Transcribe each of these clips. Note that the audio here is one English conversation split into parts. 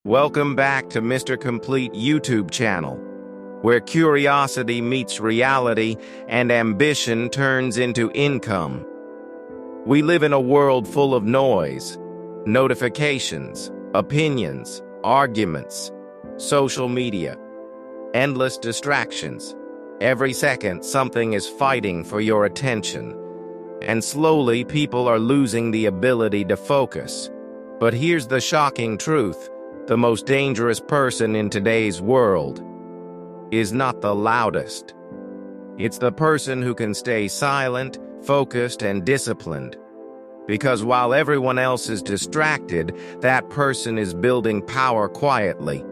Welcome back to Mr. Complete YouTube channel, where curiosity meets reality and ambition turns into income. We live in a world full of noise, notifications, opinions, arguments, social media, endless distractions. Every second, something is fighting for your attention, and slowly people are losing the ability to focus. But here's the shocking truth. The most dangerous person in today's world is not the loudest. It's the person who can stay silent, focused, and disciplined. Because while everyone else is distracted, that person is building power quietly.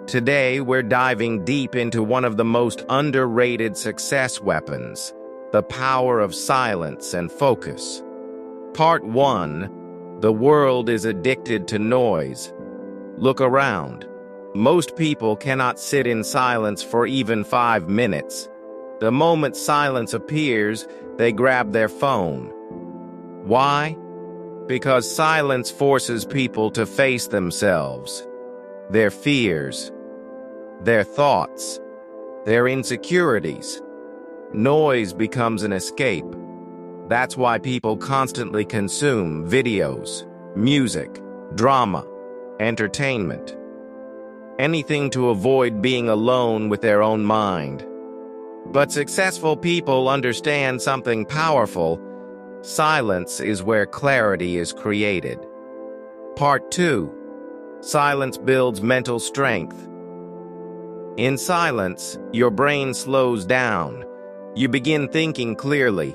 Today, we're diving deep into one of the most underrated success weapons, the power of silence and focus. Part 1. The world is addicted to noise. Look around. Most people cannot sit in silence for even 5 minutes. The moment silence appears, they grab their phone. Why? Because silence forces people to face themselves, their fears, their thoughts, their insecurities. Noise becomes an escape. That's why people constantly consume videos, music, drama, entertainment, anything to avoid being alone with their own mind. But successful people understand something powerful. Silence is where clarity is created. Part 2. Silence builds mental strength. In silence, your brain slows down. You begin thinking clearly.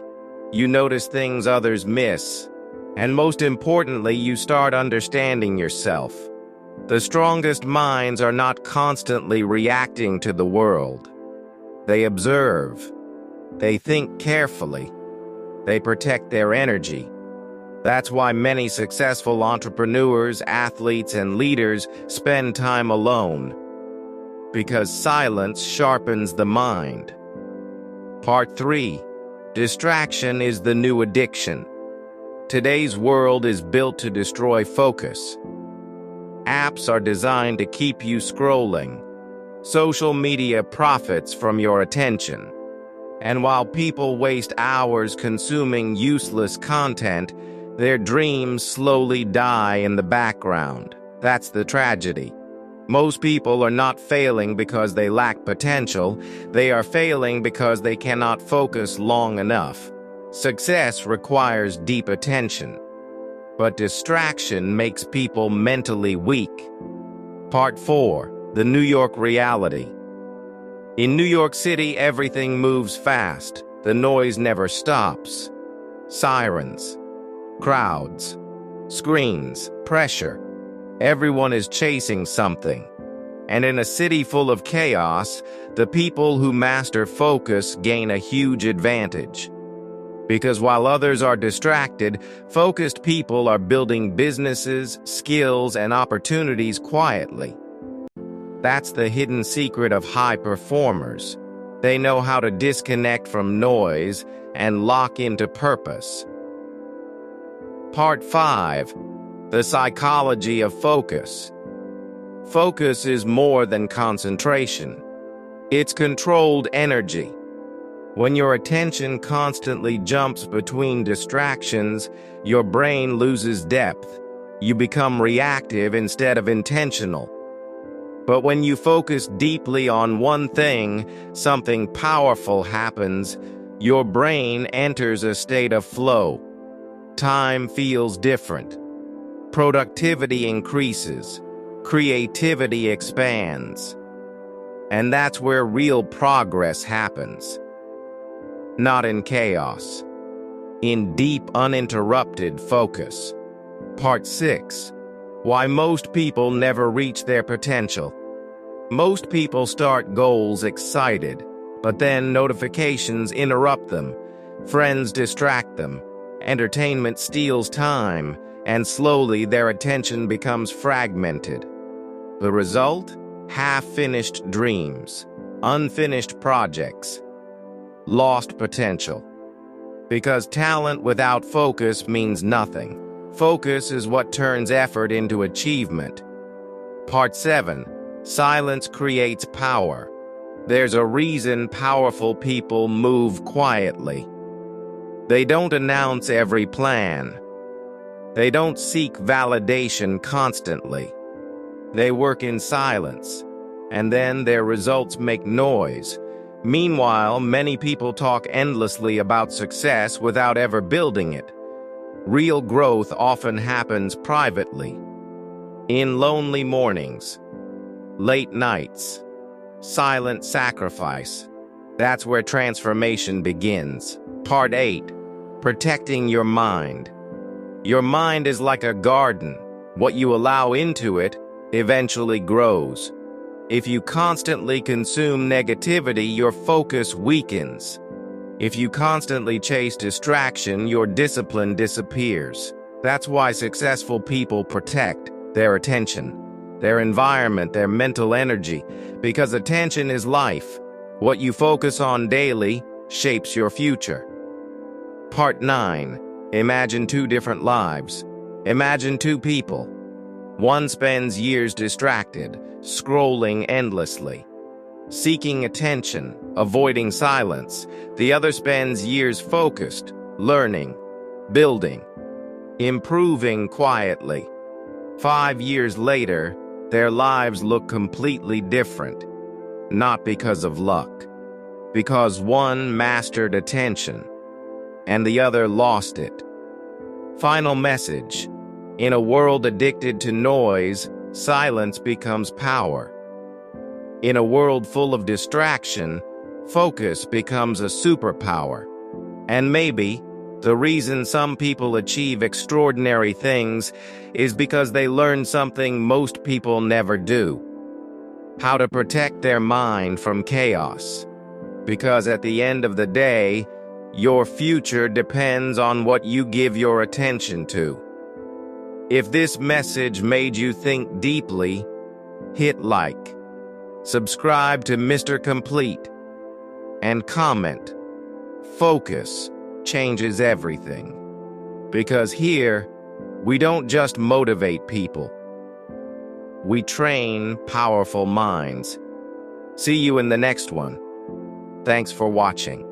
You notice things others miss. And most importantly, you start understanding yourself. The strongest minds are not constantly reacting to the world. They observe. They think carefully. They protect their energy. That's why many successful entrepreneurs, athletes, and leaders spend time alone. Because silence sharpens the mind. Part 3. Distraction is the new addiction. Today's world is built to destroy focus. Apps are designed to keep you scrolling. Social media profits from your attention. And while people waste hours consuming useless content, their dreams slowly die in the background. That's the tragedy. Most people are not failing because they lack potential. They are failing because they cannot focus long enough. Success requires deep attention. But distraction makes people mentally weak. Part 4. The New York reality. In New York City, everything moves fast. The noise never stops. Sirens, crowds, screens, pressure. Everyone is chasing something. And in a city full of chaos, the people who master focus gain a huge advantage. Because while others are distracted, focused people are building businesses, skills, and opportunities quietly. That's the hidden secret of high performers. They know how to disconnect from noise and lock into purpose. Part 5. The psychology of focus. Focus is more than concentration. It's controlled energy. When your attention constantly jumps between distractions, your brain loses depth. You become reactive instead of intentional. But when you focus deeply on one thing, something powerful happens. Your brain enters a state of flow. Time feels different. Productivity increases. Creativity expands. And that's where real progress happens. Not in chaos. In deep, uninterrupted focus. Part 6. Why most people never reach their potential. Most people start goals excited, but then notifications interrupt them. Friends distract them. Entertainment steals time, and slowly their attention becomes fragmented. The result? Half-finished dreams, unfinished projects, lost potential. Because talent without focus means nothing. Focus is what turns effort into achievement. Part 7. Silence creates power. There's a reason powerful people move quietly. They don't announce every plan. They don't seek validation constantly. They work in silence, and then their results make noise. Meanwhile, many people talk endlessly about success without ever building it. Real growth often happens privately. In lonely mornings, late nights, silent sacrifice. That's where transformation begins. Part 8. Protecting your mind. Your mind is like a garden. What you allow into it eventually grows. If you constantly consume negativity, your focus weakens. If you constantly chase distraction, your discipline disappears. That's why successful people protect their attention, their environment, their mental energy, because attention is life. What you focus on daily shapes your future. Part 9. Imagine two different lives. Imagine two people. One spends years distracted, scrolling endlessly, seeking attention, avoiding silence. The other spends years focused, learning, building, improving quietly. 5 years later, their lives look completely different. Not because of luck, because one mastered attention, and the other lost it. Final message. In a world addicted to noise, silence becomes power. In a world full of distraction, focus becomes a superpower. And maybe the reason some people achieve extraordinary things is because they learn something most people never do: how to protect their mind from chaos. Because at the end of the day, your future depends on what you give your attention to. If this message made you think deeply, hit like, subscribe to Mr. Complete, and comment. Focus changes everything. Because here, we don't just motivate people. We train powerful minds. See you in the next one. Thanks for watching.